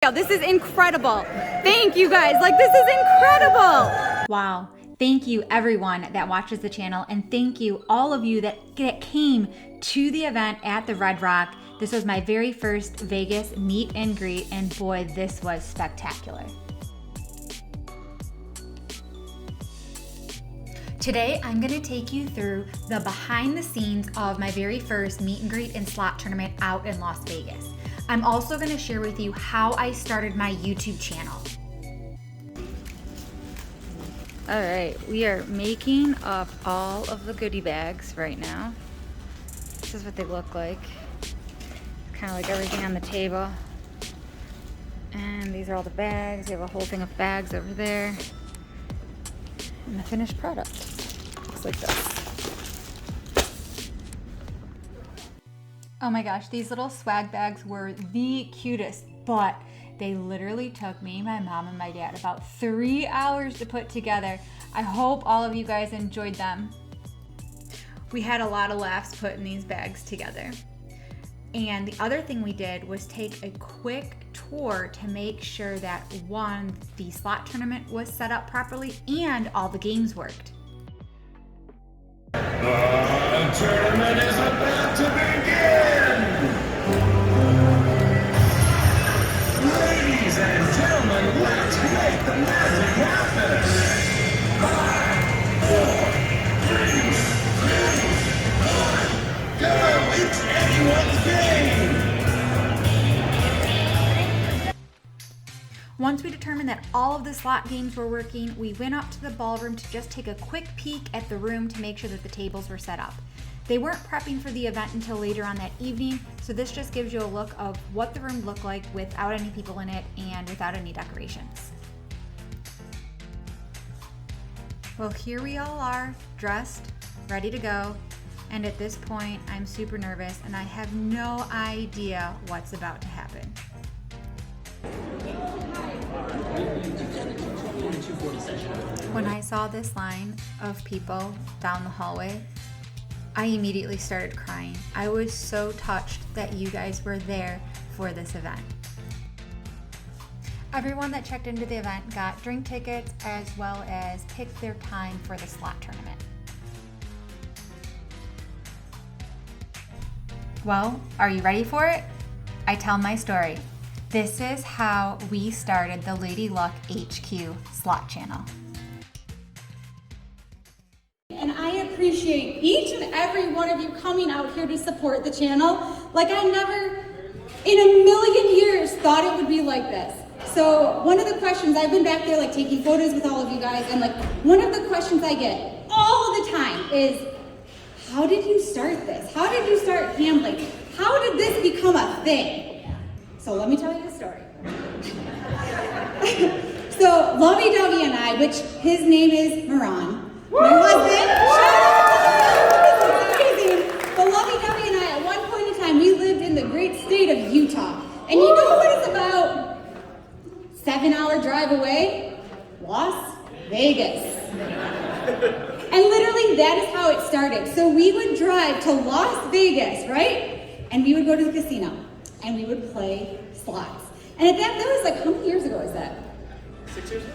This is incredible. Thank you guys. Like, this is incredible. Wow. Thank you everyone that watches the channel, and thank you all of you that came to the event at the Red Rock. This was my very first Vegas meet and greet, and boy, this was spectacular. Today, I'm gonna take you through the behind the scenes of my very first meet and greet and slot tournament out in Las Vegas. I'm also gonna share with you how I started my YouTube channel. All right, we are making up all of the goodie bags right now. This is what they look like. Kind of like everything on the table. And these are all the bags. We have a whole thing of bags over there. And the finished product looks like this. Oh my gosh, these little swag bags were the cutest, but they literally took me, my mom, and my dad about 3 hours to put together. I hope all of you guys enjoyed them. We had a lot of laughs putting these bags together. And the other thing we did was take a quick tour to make sure that one, the slot tournament was set up properly and all the games worked. The tournament is about to begin! Ladies and gentlemen, let's make the magic happen! 5, 4, 3, 2, 1, go! It's anyone's game! Once we determined that all of the slot games were working, we went up to the ballroom to just take a quick peek at the room to make sure that the tables were set up. They weren't prepping for the event until later on that evening, so this just gives you a look of what the room looked like without any people in it and without any decorations. Well, here we all are, dressed, ready to go, and at this point, I'm super nervous and I have no idea what's about to happen. When I saw this line of people down the hallway, I immediately started crying. I was so touched that you guys were there for this event. Everyone that checked into the event got drink tickets as well as picked their time for the slot tournament. Well, are you ready for it? I tell my story. This is how we started the Lady Luck HQ slot channel. And I appreciate each and every one of you coming out here to support the channel. Like, I never in a million years thought it would be like this. So one of the questions, I've been back there like taking photos with all of you guys, and like one of the questions I get all the time is, how did you start this? How did you start gambling? How did this become a thing? So let me tell you the story. So lovey-dovey and I, which his name is Moran, my husband, amazing. But lovey-dovey and I, at one point in time, we lived in the great state of Utah. And you know what is about 7-hour drive away? Las Vegas. And literally that is how it started. So we would drive to Las Vegas, right? And we would go to the casino and we would play slots. And at that was like, how many years ago is that? 6 years ago.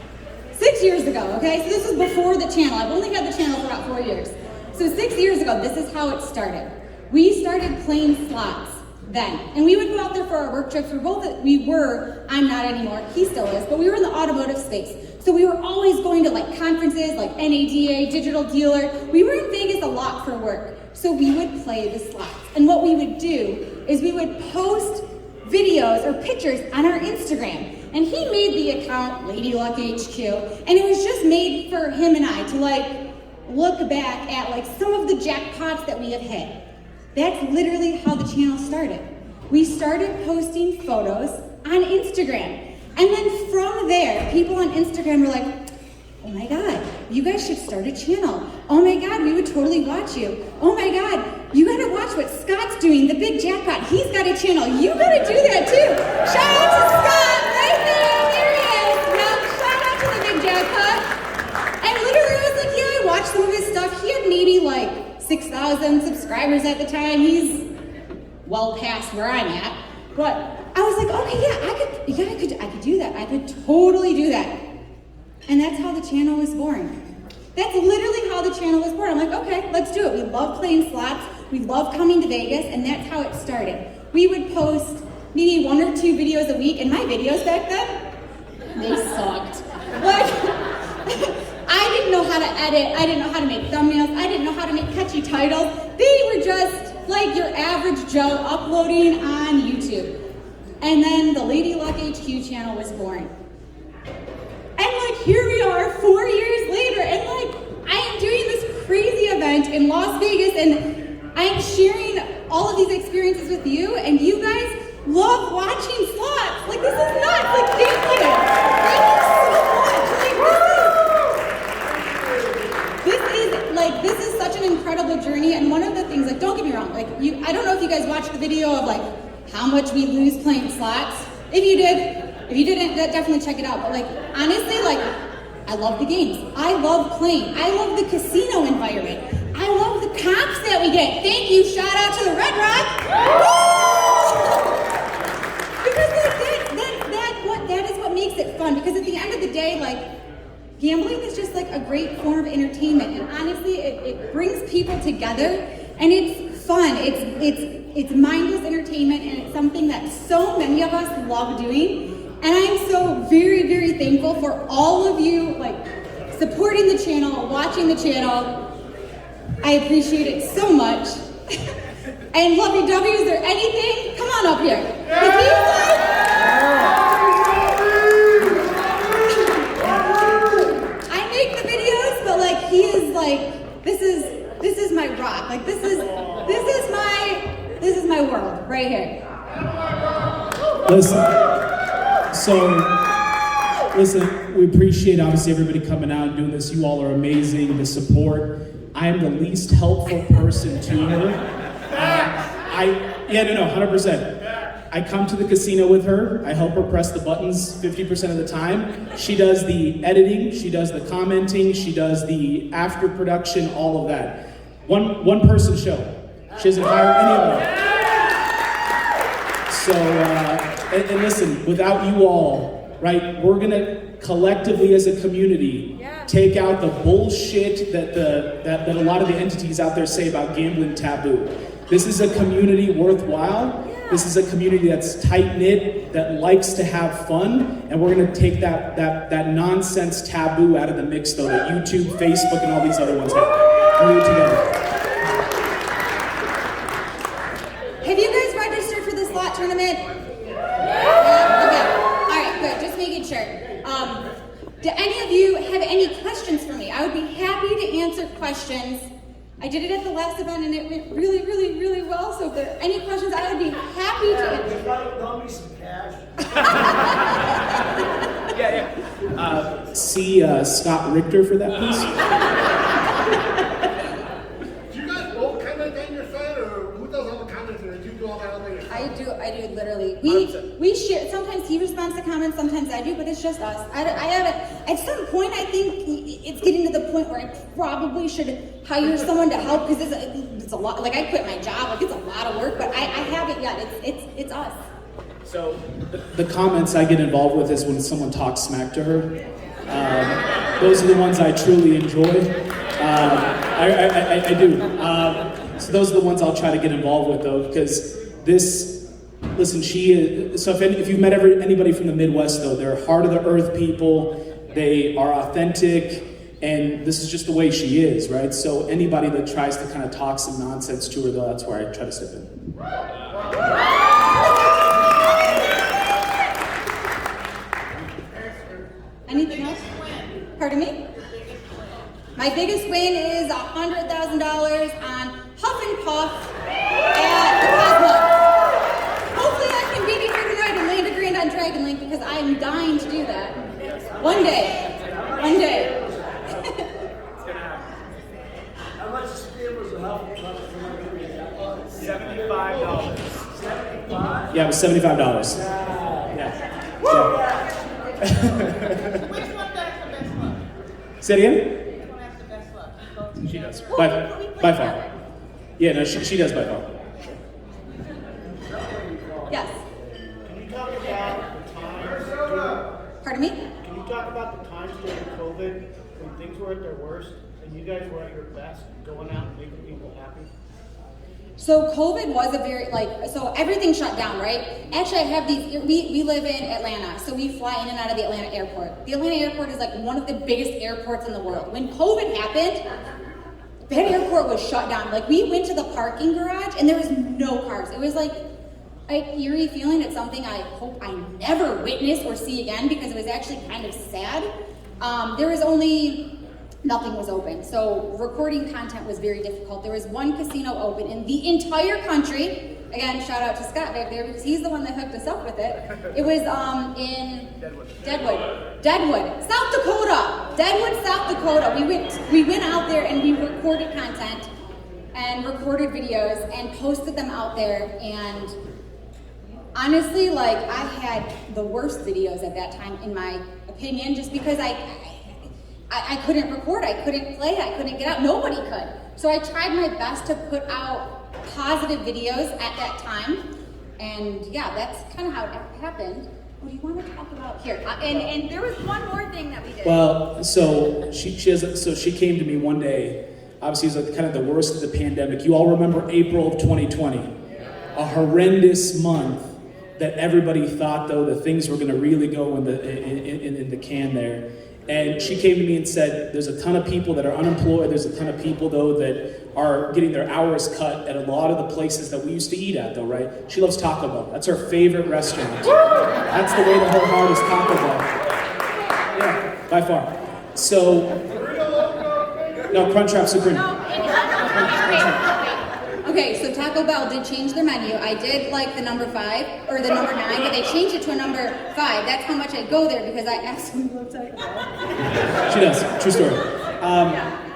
6 years ago, okay? So this was before the channel. I've only had the channel for about 4 years. So 6 years ago, this is how it started. We started playing slots then. And we would go out there for our work trips. I'm not anymore, he still is, but we were in the automotive space. So we were always going to like conferences like NADA, Digital Dealer. We were in Vegas a lot for work. So we would play the slots. And what we would do is we would post videos or pictures on our Instagram. And he made the account Lady Luck HQ. And it was just made for him and I to like look back at like some of the jackpots that we have hit. That's literally how the channel started. We started posting photos on Instagram. And then from there, people on Instagram were like, oh my God, you guys should start a channel. Oh my God, we would totally watch you. Oh my God, you gotta watch what Scott's doing, the big jackpot. He's got a channel. You gotta do that too. Shout out to Scott, right there. There he is. Now, shout out to the big jackpot. And literally, I was like, yeah, I watched some of his stuff. He had maybe like 6,000 subscribers at the time. He's well past where I'm at. But I was like, okay, yeah, I I could do that. I could totally do that. And that's how the channel was born. That's literally how the channel was born. I'm like, okay, let's do it. We love playing slots. We love coming to Vegas, and that's how it started. We would post maybe 1 or 2 videos a week, and my videos back then, they sucked. Like, I didn't know how to edit. I didn't know how to make thumbnails. I didn't know how to make catchy titles. They were just like your average Joe uploading on YouTube. And then the Lady Luck HQ channel was born. And like, here we are 4 years later, and like, I am doing this crazy event in Las Vegas, and I am sharing all of these experiences with you, and you guys love watching slots. Like, this is nuts. Like, thank you. Thank you so much. Like, this is such an incredible journey, and one of the things, like, don't get me wrong, like, I don't know if you guys watched the video of like how much we lose playing slots. If you didn't, definitely check it out. But like, honestly, like, I love the games. I love playing. I love the casino environment. I love the comps that we get. Thank you. Shout out to the Red Rock. Because that is what makes it fun. Because at the end of the day, like, gambling is just like a great form of entertainment. And honestly, it brings people together, and it's fun. It's mindless entertainment, and it's something that so many of us love doing. And I'm so very, very thankful for all of you, like, supporting the channel, watching the channel. I appreciate it so much. And Lovey Dovey, is there anything? Come on up here. I make the videos, but like, he is like, this is my rock. Like, this is my world right here. Listen, we appreciate obviously everybody coming out and doing this. You all are amazing, the support. I am the least helpful person to her. 100%. I come to the casino with her. I help her press the buttons 50% of the time. She does the editing, she does the commenting, she does the after production, all of that. One person show. She doesn't hire any of them. So, and listen, without you all, right, we're gonna collectively as a community take out the bullshit that a lot of the entities out there say about gambling taboo. This is a community worthwhile. This is a community that's tight-knit, that likes to have fun, and we're gonna take that nonsense taboo out of the mix though, that YouTube, Facebook, and all these other ones have. We'll do it together. Have you guys registered for the slot tournament? Yeah? Okay. All right, good. Just making sure. Do any of you have any questions for me? I would be happy to answer questions. I did it at the last event and it went really, really, really well. So if there are any questions, I would be happy to answer. Throw me some cash. See Scott Richter for that, please. Do you guys both comment on your site, or who does all the commenting, or do you do all that on your site? I do literally. We share, sometimes he responds to comments, sometimes I do, but it's just us. I haven't, at some point I think it's getting to the point where I probably should hire someone to help, because it's a lot, like I quit my job, like it's a lot of work, but I haven't yet, it's us. So the comments I get involved with is when someone talks smack to her. Those are the ones I truly enjoy. I do. So those are the ones I'll try to get involved with though, because listen, she is, so if you've met anybody from the Midwest though, they're heart of the earth people, they are authentic, and this is just the way she is, right? So anybody that tries to kind of talk some nonsense to her though, that's where I try to step in. Anything else? Pardon me? My biggest win is $100,000 on Huff and Puff at the Cosmo. Hopefully I can beat you here tonight and land a grand on Dragon Link, because I am dying to do that. One day. One day. How much steel was the Huff and Puff? $75. $75? Yeah, it was $75. Yeah. Which one has the best luck? Say it again? Which one has the best luck? She does. By far. Yeah, no, she does by far. Yes. Can you talk about the time Pardon me? Can you talk about the times during COVID when things were at their worst and you guys were at your best, going out and making people happy? So COVID was a very, so everything shut down, right? Actually, I have these, we live in Atlanta, so we fly in and out of the Atlanta airport. The Atlanta airport is like one of the biggest airports in the world. When COVID happened, that airport was shut down. Like, we went to the parking garage and there was no cars. It was like an eerie feeling. It's something I hope I never witness or see again, because it was actually kind of sad. There was nothing was open. So recording content was very difficult. There was one casino open in the entire country. Again, shout out to Scott back there, because he's the one that hooked us up with it. It was in Deadwood, South Dakota. Deadwood, South Dakota. We went out there and we recorded content and recorded videos and posted them out there. And honestly, like, I had the worst videos at that time, in my opinion, just because I couldn't record, I couldn't play, I couldn't get out. Nobody could. So I tried my best to put out positive videos at that time. And yeah, that's kind of how it happened. What do you want to talk about here? And there was one more thing that we did. Well, so she came to me one day. Obviously, it was like kind of the worst of the pandemic. You all remember April of 2020, a horrendous month that everybody thought, though, that things were going to really go in the can there. And she came to me and said, there's a ton of people that are unemployed. There's a ton of people, though, that are getting their hours cut at a lot of the places that we used to eat at, though, right? She loves Taco Bell. That's her favorite restaurant. That's the way to her heart is Taco Bell. Yeah, by far. So, no, Crunchwrap Supreme. Okay, so Taco Bell did change their menu. I did like the number 5, or the number 9, but they changed it to a number 5. That's how much I go there, because I absolutely love Taco Bell. She does, true story.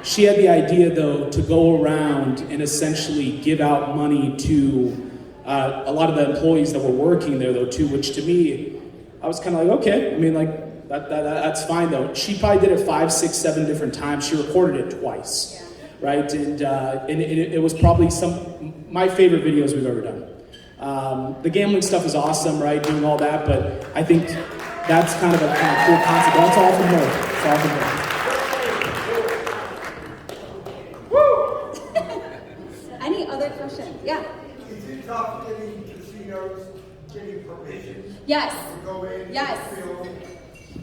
She had the idea, though, to go around and essentially give out money to a lot of the employees that were working there, though, too, which to me, I was kind of like, okay, I mean, like, that's fine, though. She probably did it 5, 6, 7 different times. She recorded it twice. Right, and it was probably my favorite videos we've ever done. The gambling stuff is awesome, right, doing all that, but I think that's kind of a cool concept. That's all from her. It's all from her. Woo! Any other questions? Yeah. Is it tough getting casinos, getting permission? Yes. To go in? Yes. Film?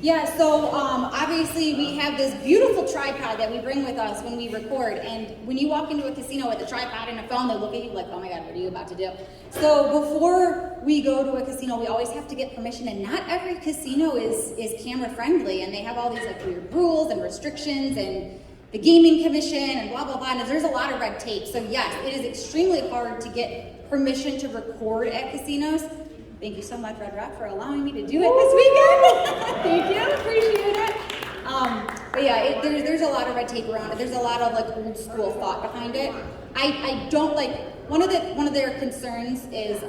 Yeah, so obviously we have this beautiful tripod that we bring with us when we record, and when you walk into a casino with a tripod and a phone, they look at you like, oh my God, what are you about to do? So before we go to a casino, we always have to get permission, and not every casino is camera friendly, and they have all these like weird rules and restrictions and the gaming commission and blah, blah, blah, and there's a lot of red tape. So yes, it is extremely hard to get permission to record at casinos. Thank you so much, Red Rock, for allowing me to do it this weekend. Thank you, appreciate it. But yeah, there's a lot of red tape around it. There's a lot of like old school thought behind it. I don't like, one of their concerns is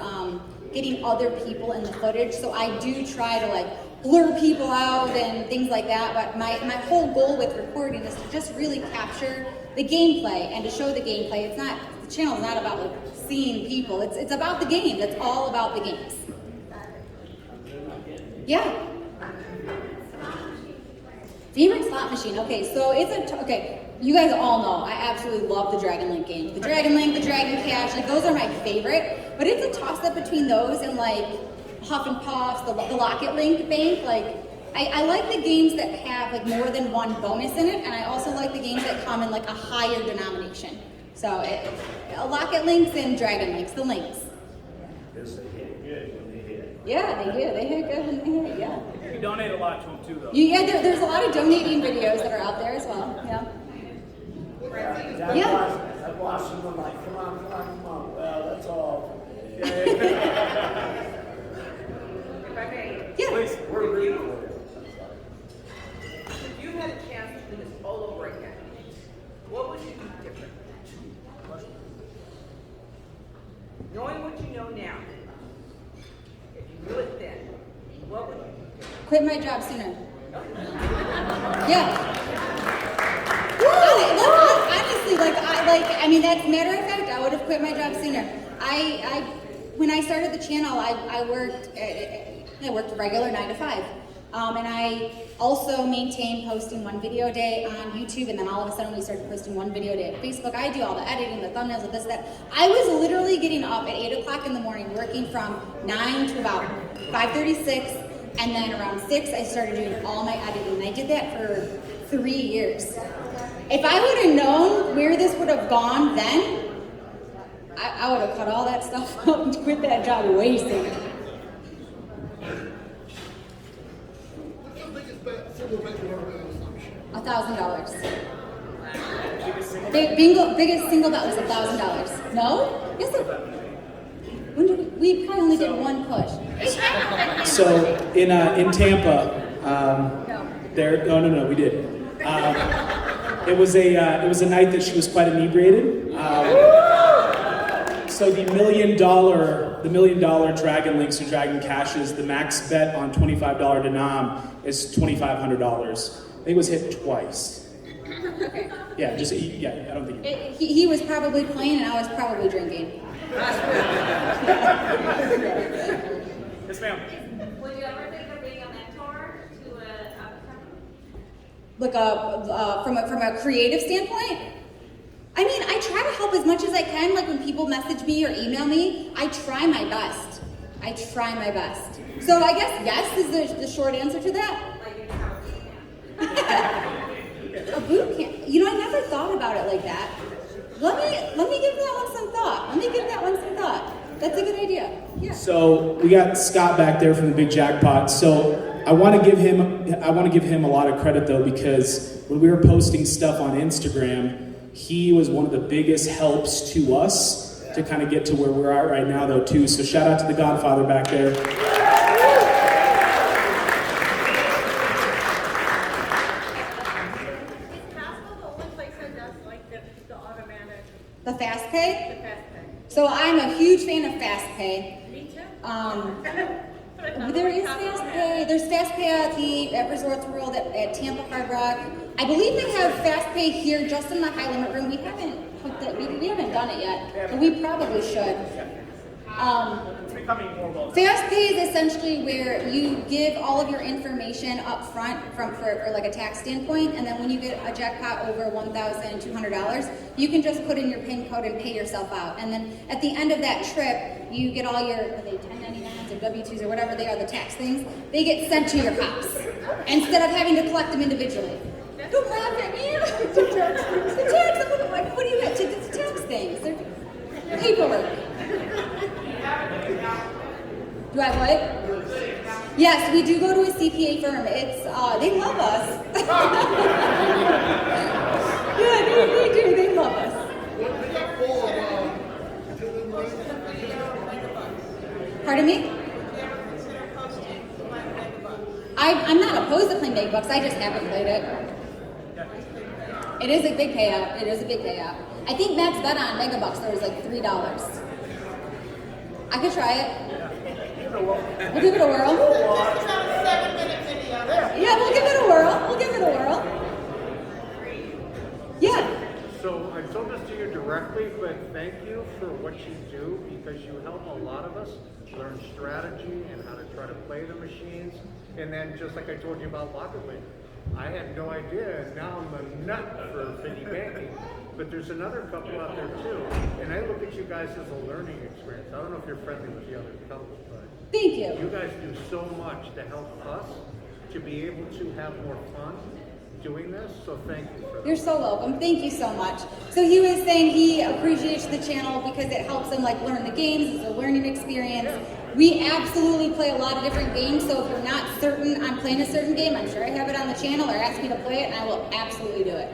getting other people in the footage. So I do try to like blur people out and things like that. But my whole goal with recording is to just really capture the gameplay and to show the gameplay. The channel is not about like seeing people. It's about the game. It's all about the games. Yeah. Favorite slot machine. Okay, so okay. You guys all know I absolutely love the Dragon Link games. The Dragon Link, the Dragon Cash, like those are my favorite. But it's a toss up between those and like Huff and Puffs, the Locket Link Bank. Like I like the games that have like more than one bonus in it, and I also like the games that come in like a higher denomination. So Locket Links and Dragon Links, the links. Yeah, they do. They hit good when they hit, yeah. You donate a lot to them too, though. There's a lot of donating videos that are out there as well. Yeah. Yeah. I watched them, I'm like, come on. Well, that's all. If I may, Yeah. Please, we're reading for you. if you had a chance to do this all over again, what would you do different? Knowing what you know now, if you knew it then, what would you do? Quit my job sooner. Yeah. Honestly, I mean, that's matter of fact, I would have quit my job sooner. When I started the channel, I worked a regular 9 to 5. And I also maintain posting one video a day on YouTube, and then all of a sudden we started posting one video a day on Facebook. I do all the editing, the thumbnails, the this, that. I was literally getting up at 8 o'clock in the morning, working from 9 to about 5:36, and then around 6 I started doing all my editing. I did that for 3 years. If I would have known where this would have gone then, I would have cut all that stuff up and quit that job way sooner. What's the biggest single bet you ever made on a slot machine? $1,000. Biggest single bet was $1,000. No? Yes, it. When did we probably only did one push. So in Tampa, no, we did. It was a night that she was quite inebriated. So the $1 million Dragon Links or Dragon Cashes, the max bet on $25 denom is $2,500. I think it was hit twice. Yeah, I don't think. He was probably playing and I was probably drinking. Yes, ma'am. Would you ever think of being a mentor to a Look, from a creative standpoint, I mean, I try to help as much as I can. Like when people message me or email me, I try my best. So I guess yes is the short answer to that. A boot camp. You know, I never thought about it like that. Let me give that one some thought. That's a good idea. Yeah. So we got Scott back there from the Big Jackpot. So I want to give him a lot of credit though, because when we were posting stuff on Instagram, he was one of the biggest helps to us to kind of get to where we're at right now though too. So shout out to the Godfather back there. The fast pay? So I'm a huge fan of fast pay. Me too. There is fast pay. There's fast pay at Resorts World at Tampa Hard Rock. I believe they have fast pay here just in the high limit room. We haven't we haven't done it yet, but we probably should. Fast pay is essentially where you give all of your information up front for like a tax standpoint, and then when you get a jackpot over $1,200, you can just put in your PIN code and pay yourself out. And then at the end of that trip, you get all your 1099s or W-2s or whatever they are, the tax things, they get sent to your house instead of having to collect them individually. Don't laugh at me. It's the tax. What do you have? It's tax things. They're paperwork. Do I have what? Yes, we do go to a CPA firm. It's they love us. Yeah, they do. They love us. Pardon me? I'm not opposed to playing big bucks. I just haven't played it. It is a big payout. I think max bet on Megabucks there was like $3. I could try it. We'll give it a whirl. Yeah, we'll give it a whirl. Yeah. So I told this to you directly, but thank you for what you do, because you help a lot of us learn strategy and how to try to play the machines. And then just like I told you about Locker League, I had no idea, and now I'm a nut for piggy banking. But there's another couple out there too, and I look at you guys as a learning experience. I don't know if you're friendly with the other couple, but thank you. You guys do so much to help us to be able to have more fun doing this, so thank you for that. You're so welcome. Thank you so much. So he was saying he appreciates the channel because it helps him like learn the games. It's a learning experience. We absolutely play a lot of different games, so if you're not certain on playing a certain game, I'm sure I have it on the channel, or ask me to play it, and I will absolutely do it.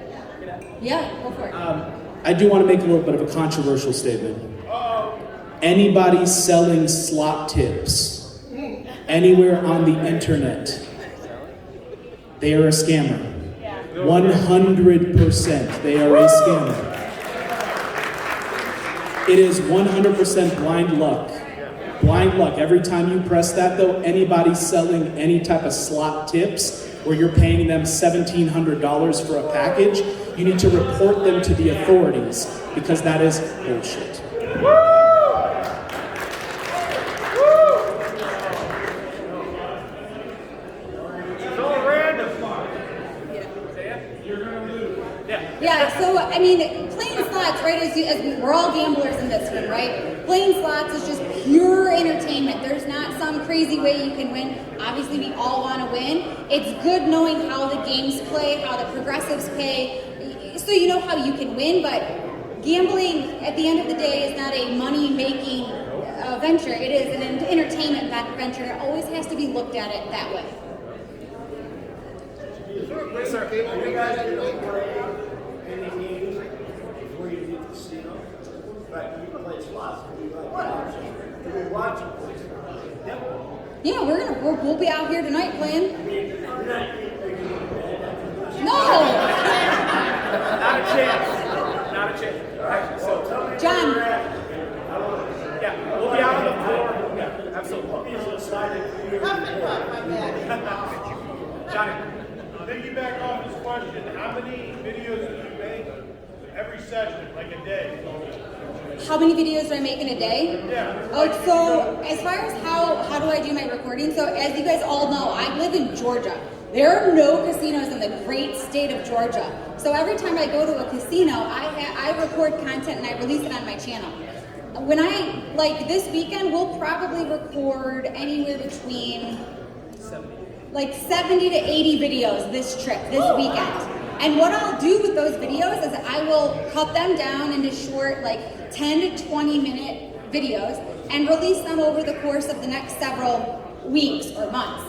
Yeah, go for it. I do want to make a little bit of a controversial statement. Anybody selling slot tips anywhere on the internet, they are a scammer. 100% they are a scammer. It is 100% blind luck. Blind luck. Every time you press that though, anybody selling any type of slot tips where you're paying them $1,700 for a package, you need to report them to the authorities because that is bullshit. Yeah, so I mean, playing slots, right? We're all gamblers in this room, right? Playing slots is just pure entertainment. There's not some crazy way you can win. Obviously, we all want to win. It's good knowing how the games play, how the progressives pay, so you know how you can win. But gambling, at the end of the day, is not a money-making venture. It is an entertainment venture. It always has to be looked at it that way. Is there a great table you guys can play? Any games before you get to the casino? Right, you can play slots. You can watch it. Yeah, we'll be out here tonight playing. No. Not a chance. Not a chance. All right, so John. yeah, we'll be out on the floor. Yeah, absolutely. Johnny. Piggyback off this question, how many videos do you make every session, like a day? How many videos do I make in a day? Yeah. So as far as how do I do my recording? So as you guys all know, I live in Georgia. There are no casinos in the great state of Georgia. So every time I go to a casino, I record content and I release it on my channel. When like this weekend, we'll probably record anywhere between 70 to 80 videos this weekend. And what I'll do with those videos is I will cut them down into short, like 10 to 20 minute videos and release them over the course of the next several weeks or months.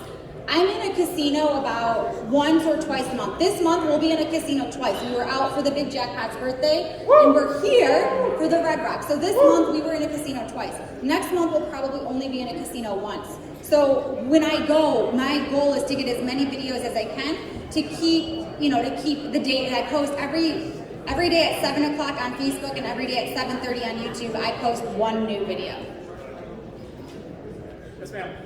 I'm in a casino about once or twice a month. This month we'll be in a casino twice. We were out for the Big Jackpot's birthday, and we're here for the Red Rock. So this month we were in a casino twice. Next month we'll probably only be in a casino once. So when I go, my goal is to get as many videos as I can to keep the date. I post every day at 7 o'clock on Facebook and every day at 7:30 on YouTube. I post one new video. Yes, ma'am.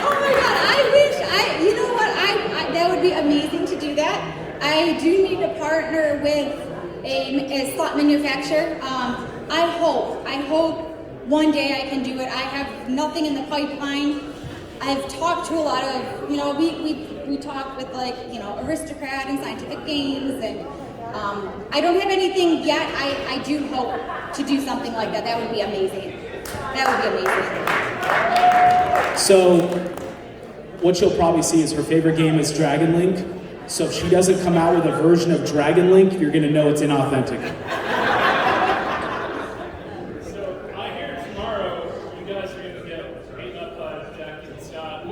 Oh my God, I wish that would be amazing to do that. I do need to partner with a slot manufacturer. I hope one day I can do it. I have nothing in the pipeline. I've talked to a lot of, we talk with Aristocrat and Scientific Games, and I don't have anything yet. I do hope to do something like that. That would be amazing. That would be amazing. So, what you'll probably see is her favorite game is Dragon Link. So if she doesn't come out with a version of Dragon Link, you're gonna know it's inauthentic. So I hear tomorrow you guys are going to get beaten up by Jack and Scott.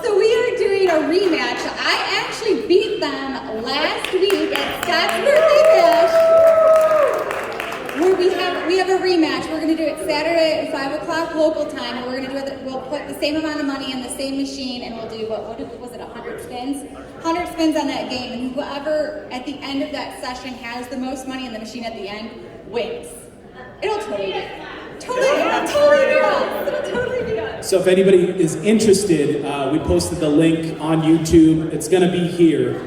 So we are doing a rematch. I actually beat them last week at Scott's birthday bash. Where we have a rematch. We're gonna do it Saturday at 5 o'clock local time, and we're gonna do it. We'll put the same amount of money in the same machine, and we'll do what was it? 100 spins. 100 spins on that game, and whoever at the end of that session has the most money in the machine at the end wins. It'll totally be us. So if anybody is interested, we posted the link on YouTube. It's gonna be here.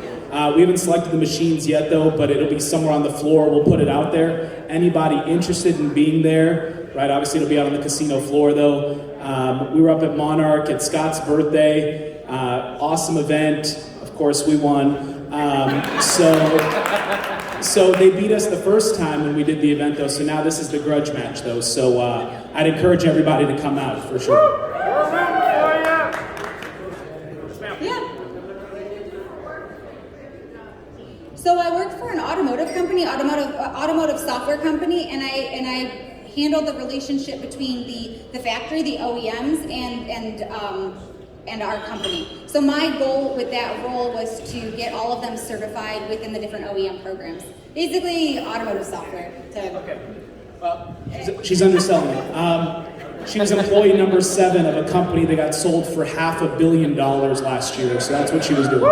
We haven't selected the machines yet though, but it'll be somewhere on the floor. We'll put it out there. Anybody interested in being there, right? Obviously it'll be out on the casino floor though. We were up at Monarch at Scott's birthday. Awesome event. Of course we won. So they beat us the first time when we did the event though. So now this is the grudge match though. So I'd encourage everybody to come out for sure. Yeah. So I work for an automotive company, automotive software company, and I handle the relationship between the factory, the OEMs, and our company. So my goal with that role was to get all of them certified within the different OEM programs. Basically, automotive software. Okay. Well, she's underselling it. She was employee number 7 of a company that got sold for $500 million last year. So that's what she was doing.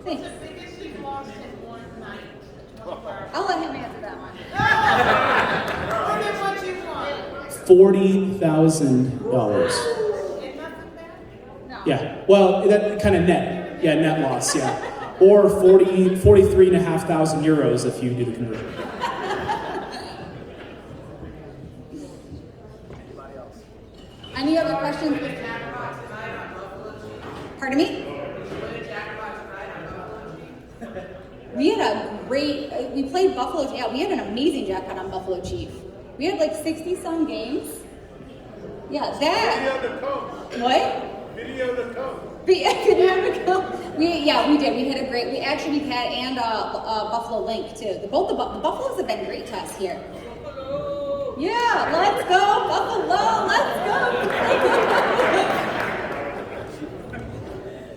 Thanks. I'll let him answer that one. $40,000. Yeah. Well, that kind of net. Yeah, net loss. Yeah. or 43,500 euros if you do the conversion. Any other questions? Pardon me? We had a great, we played Buffalo, yeah, we had an amazing jackpot on Buffalo Chief. We had like 60-some games. Yeah, that. Video to come. What? Video to come. We did. We had a great, we've had, and Buffalo Link too. The Buffaloes have been great to us here. Yeah, let's go, Buffalo, let's go.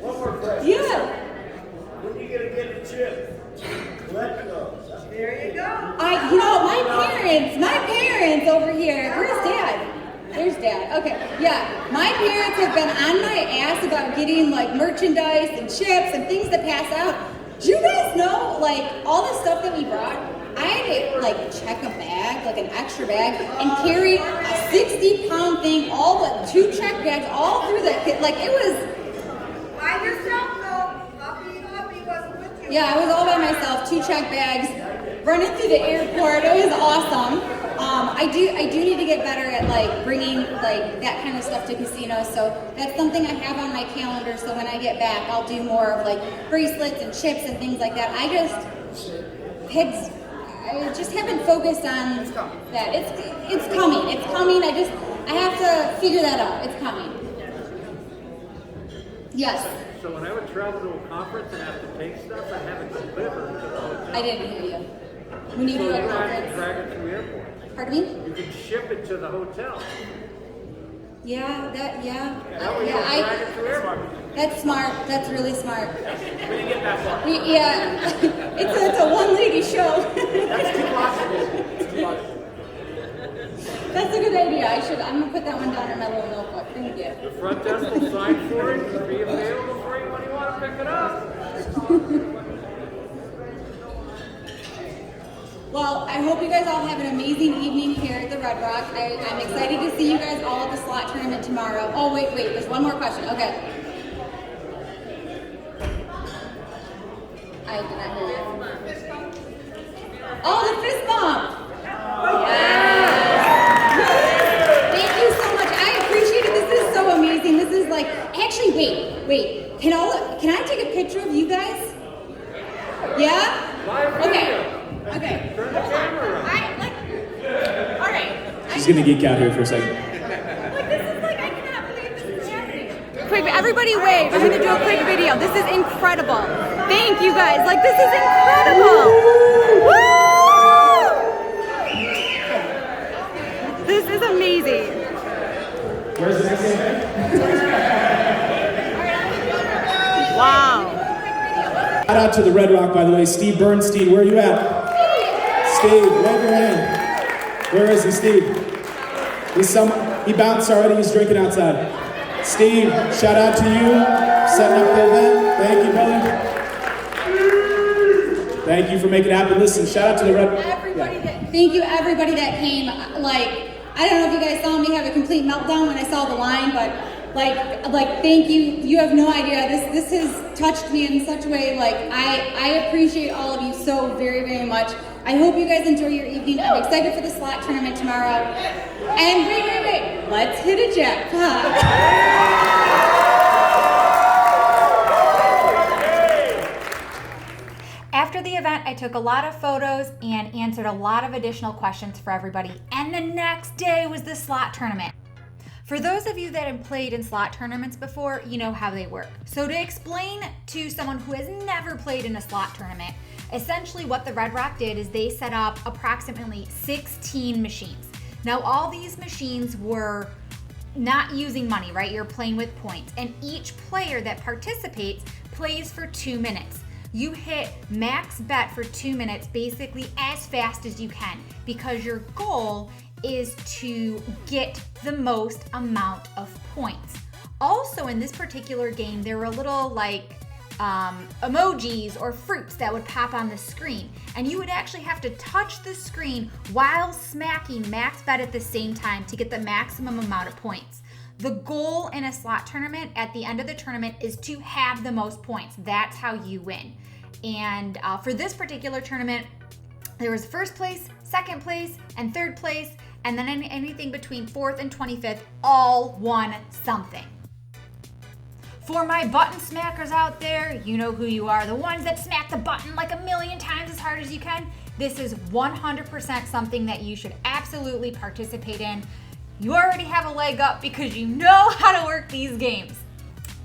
One more question. Yeah. When you gonna get the chip? Let go. There you go. My parents over here. Where's Dad? There's Dad. Okay, yeah. My parents have been on my ass about getting like merchandise and chips and things to pass out. Do you guys know, like, all the stuff that we brought? I had to like check a bag, like an extra bag, and carry a 60-pound thing, all the 2 check bags, all through the like it was. By yourself though. Huffy wasn't with you. Yeah, I was all by myself, 2 check bags, running through the airport. It was awesome. I do need to get better at like bringing like that kind of stuff to casinos. So that's something I have on my calendar. So when I get back, I'll do more of like bracelets and chips and things like that. I just haven't focused on that. It's coming. It's coming. I have to figure that out. It's coming. Yes. So when I would travel to a conference and have to take stuff, I have it delivered to the hotel. I didn't hear you. When you do a So you have to conference. drag it to the airport. Pardon me? You can ship it to the hotel. Yeah, That way you don't drag it to the airport. That's smart. That's really smart. We didn't get that far. Yeah, it's a one-lady show. That's too logical. It's too logical. That's a good idea. I'm gonna put that one down in my little notebook. Thank you. The front desk will sign for it and be available for you when you want to pick it up. Well, I hope you guys all have an amazing evening here at the Red Rock. I'm excited to see you guys all at the slot tournament tomorrow. Oh, wait, there's one more question. Okay. I did not hear you. Oh, the fist bump! Yes! Thank you so much. I appreciate it. This is so amazing. This is like, actually, wait. Can I take a picture of you guys? Yeah? Okay. Turn the camera around. All right. She's gonna geek out here for a second. Like, this is like, I cannot believe this is happening. Quick, everybody wave. I'm gonna do a quick video. This is incredible. Thank you guys. Like, this is incredible. Woo! This is amazing. Where's the next game? Wow. Shout out to the Red Rock, by the way. Steve Bernstein, where are you at? Steve, wave your hand. Where is he, Steve? He bounced already. He's drinking outside. Steve, shout out to you, setting up the event. Thank you, brother. Thank you for making it happen. Listen, shout out to the Red Rock. Thank you, everybody that came. Like, I don't know if you guys saw me have a complete meltdown when I saw the line, but like, thank you. You have no idea. This has touched me in such a way. Like, I appreciate all of you so very, very much. I hope you guys enjoy your evening. I'm excited for the slot tournament tomorrow. And wait. Let's hit a jackpot. After the event, I took a lot of photos and answered a lot of additional questions for everybody. And the next day was the slot tournament. For those of you that have played in slot tournaments before, you know how they work. So to explain to someone who has never played in a slot tournament, essentially what the Red Rock did is they set up approximately 16 machines. Now all these machines were not using money, right? You're playing with points. And each player that participates plays for 2 minutes. You hit max bet for 2 minutes basically as fast as you can because your goal is to get the most amount of points. Also in this particular game, there were little like emojis or fruits that would pop on the screen, and you would actually have to touch the screen while smacking max bet at the same time to get the maximum amount of points. The goal in a slot tournament at the end of the tournament is to have the most points. That's how you win. And for this particular tournament, there was first place, second place, and third place, and then anything between 4th and 25th all won something. For my button smackers out there, you know who you are, the ones that smack the button like a million times as hard as you can. This is 100% something that you should absolutely participate in. You already have a leg up because you know how to work these games.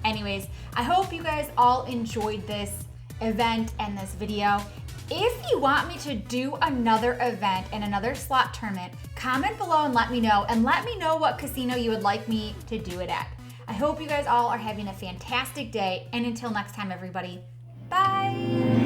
Anyways, I hope you guys all enjoyed this event and this video. If you want me to do another event and another slot tournament, comment below and let me know. And let me know what casino you would like me to do it at. I hope you guys all are having a fantastic day. And until next time, everybody, bye.